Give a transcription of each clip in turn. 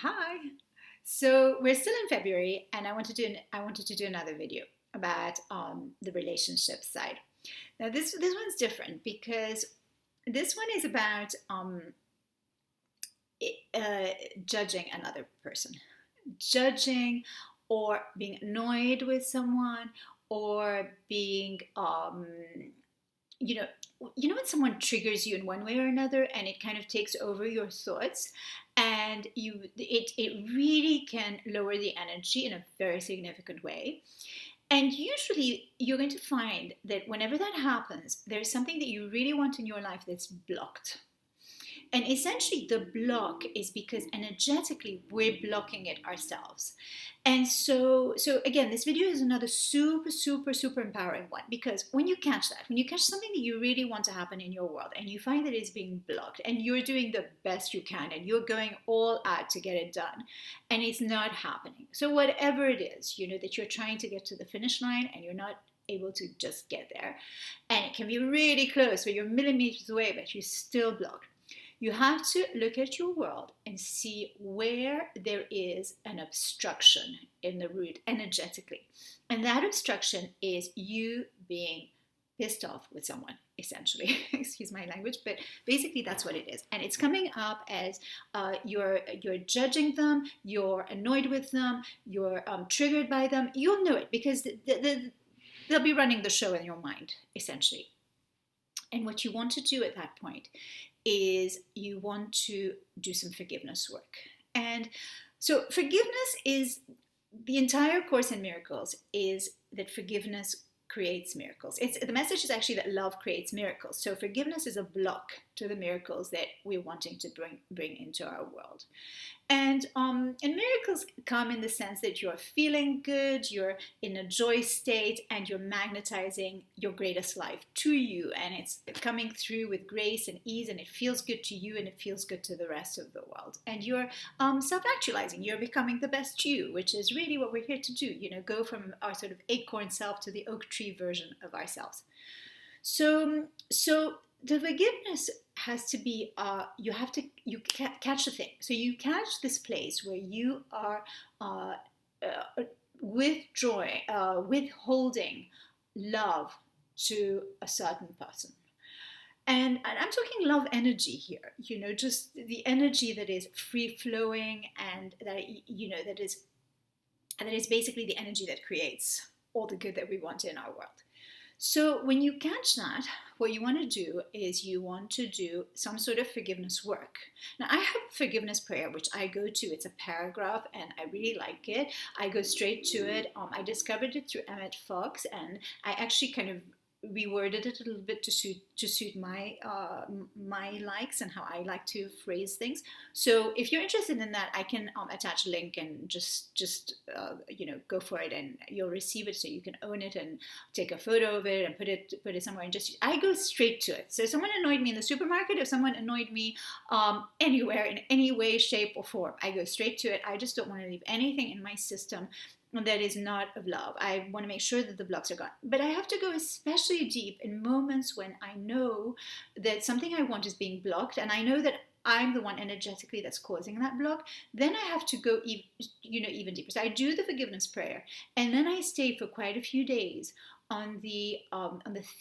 Hi. So we're still in February, and I wanted to do another video about the relationship side. Now this one's different because this one is about judging another person, judging or being annoyed with someone, or being you know when someone triggers you in one way or another and it kind of takes over your thoughts, and it really can lower the energy in a very significant way. And usually you're going to find that whenever that happens, there's something that you really want in your life that's blocked. And essentially, the block is because energetically we're blocking it ourselves. And so again, this video is another super, super, super empowering one, because when you catch that, when you catch something that you really want to happen in your world and you find that it's being blocked and you're doing the best you can and you're going all out to get it done and it's not happening. So whatever it is, that you're trying to get to the finish line and you're not able to just get there, and it can be really close where you're millimeters away but you're still blocked. You have to look at your world and see where there is an obstruction in the root energetically. And that obstruction is you being pissed off with someone, essentially. Excuse my language, but basically that's what it is. And it's coming up as you're judging them, you're annoyed with them, you're triggered by them. You'll know it because they'll be running the show in your mind, essentially. And what you want to do at that point is you want to do some forgiveness work. And so forgiveness is, the entire Course in Miracles is that forgiveness creates miracles. The message is actually that love creates miracles. So forgiveness is a block to the miracles that we're wanting to bring into our world. And miracles come in the sense that you're feeling good, you're in a joy state, and you're magnetizing your greatest life to you, and it's coming through with grace and ease, and it feels good to you, and it feels good to the rest of the world. And you're self-actualizing. You're becoming the best you, which is really what we're here to do. Go from our sort of acorn self to the oak tree version of ourselves. So the forgiveness has to be, you catch the thing. So you catch this place where you are withholding love to a certain person. And I'm talking love energy here, just the energy that is free flowing, and that is basically the energy that creates all the good that we want in our world. So when you catch that, what you want to do is you want to do some sort of forgiveness work. Now, I have a forgiveness prayer, which I go to. It's a paragraph, and I really like it. I go straight to it. I discovered it through Emmett Fox, and I actually kind of reworded it a little bit to suit my likes and how I like to phrase things. So if you're interested in that, I can attach a link and just go for it, and you'll receive it, so you can own it and take a photo of it and put it somewhere, and just I go straight to it. So if someone annoyed me in the supermarket, if someone annoyed me anywhere in any way, shape, or form, I go straight to it. I just don't want to leave anything in my system that is not of love. I want to make sure that the blocks are gone. But I have to go especially deep in moments when I know that something I want is being blocked, and I know that I'm the one energetically that's causing that block. Then I have to go even deeper. So I do the forgiveness prayer, and then I stay for quite a few days on the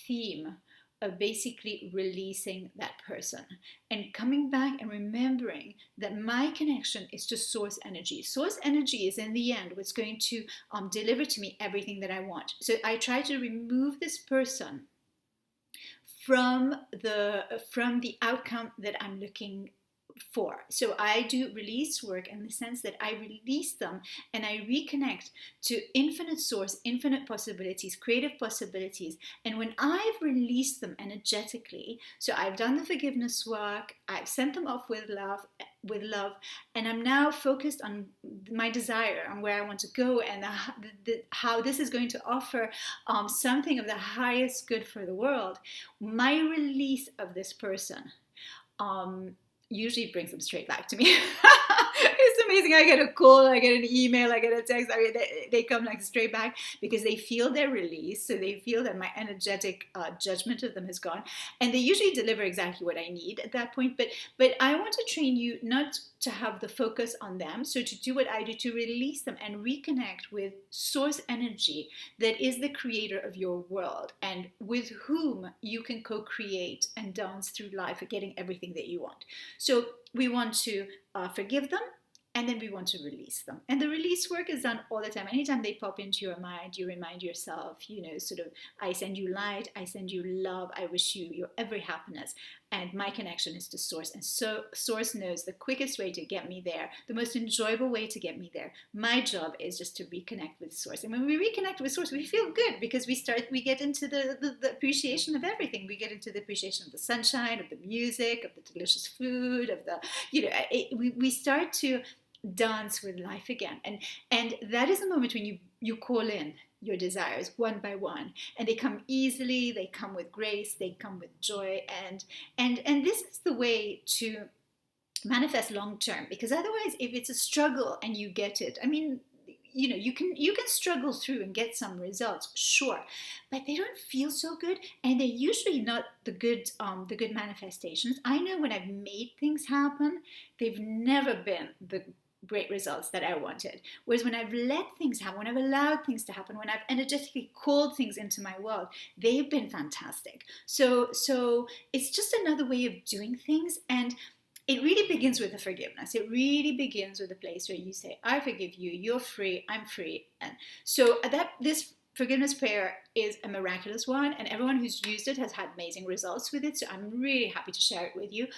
theme of basically releasing that person and coming back and remembering that my connection is to source energy. Source energy is in the end what's going to deliver to me everything that I want. So I try to remove this person from the outcome that I'm looking for. So I do release work in the sense that I release them and I reconnect to infinite source, infinite possibilities, creative possibilities. And when I've released them energetically, so I've done the forgiveness work, I've sent them off with love, and I'm now focused on my desire, on where I want to go, and how this is going to offer something of the highest good for the world. My release of this person usually brings them straight back to me. It's amazing. I get a call, I get an email, I get a text. I mean, they come like straight back because they feel their release. So they feel that my energetic judgment of them has gone, and they usually deliver exactly what I need at that point. But I want to train you not to have the focus on them. So to do what I do, to release them and reconnect with source energy that is the creator of your world and with whom you can co-create and dance through life, getting everything that you want. So we want to forgive them, and then we want to release them. And the release work is done all the time. Anytime they pop into your mind, you remind yourself, sort of, I send you light, I send you love, I wish you your every happiness. And my connection is to Source. And so Source knows the quickest way to get me there, the most enjoyable way to get me there. My job is just to reconnect with Source. And when we reconnect with Source, we feel good because we get into the appreciation of everything. We get into the appreciation of the sunshine, of the music, of the delicious food, of we start to dance with life again, and that is the moment when you call in your desires one by one, and they come easily, they come with grace, they come with joy, and this is the way to manifest long term. Because otherwise, if it's a struggle and you get it, I mean, you can struggle through and get some results, sure, but they don't feel so good, and they're usually not the good manifestations. I know when I've made things happen, they've never been the great results that I wanted. Whereas when I've let things happen, when I've allowed things to happen, when I've energetically called things into my world, they've been fantastic. So it's just another way of doing things, and it really begins with the forgiveness. It really begins with a place where you say, I forgive you, you're free, I'm free. And so this forgiveness prayer is a miraculous one, and everyone who's used it has had amazing results with it. So I'm really happy to share it with you.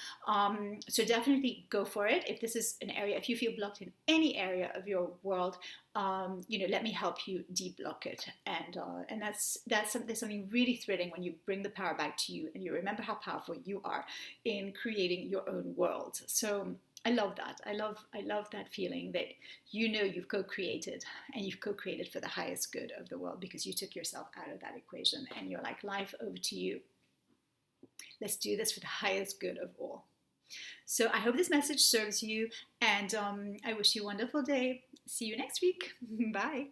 So definitely go for it. If this is an area, if you feel blocked in any area of your world, let me help you deblock it. And that's something really thrilling when you bring the power back to you and you remember how powerful you are in creating your own world. So I love that. I love that feeling that you've co-created, and you've co-created for the highest good of the world because you took yourself out of that equation and you're like, life, over to you. Let's do this for the highest good of all. So I hope this message serves you, and I wish you a wonderful day. See you next week. Bye.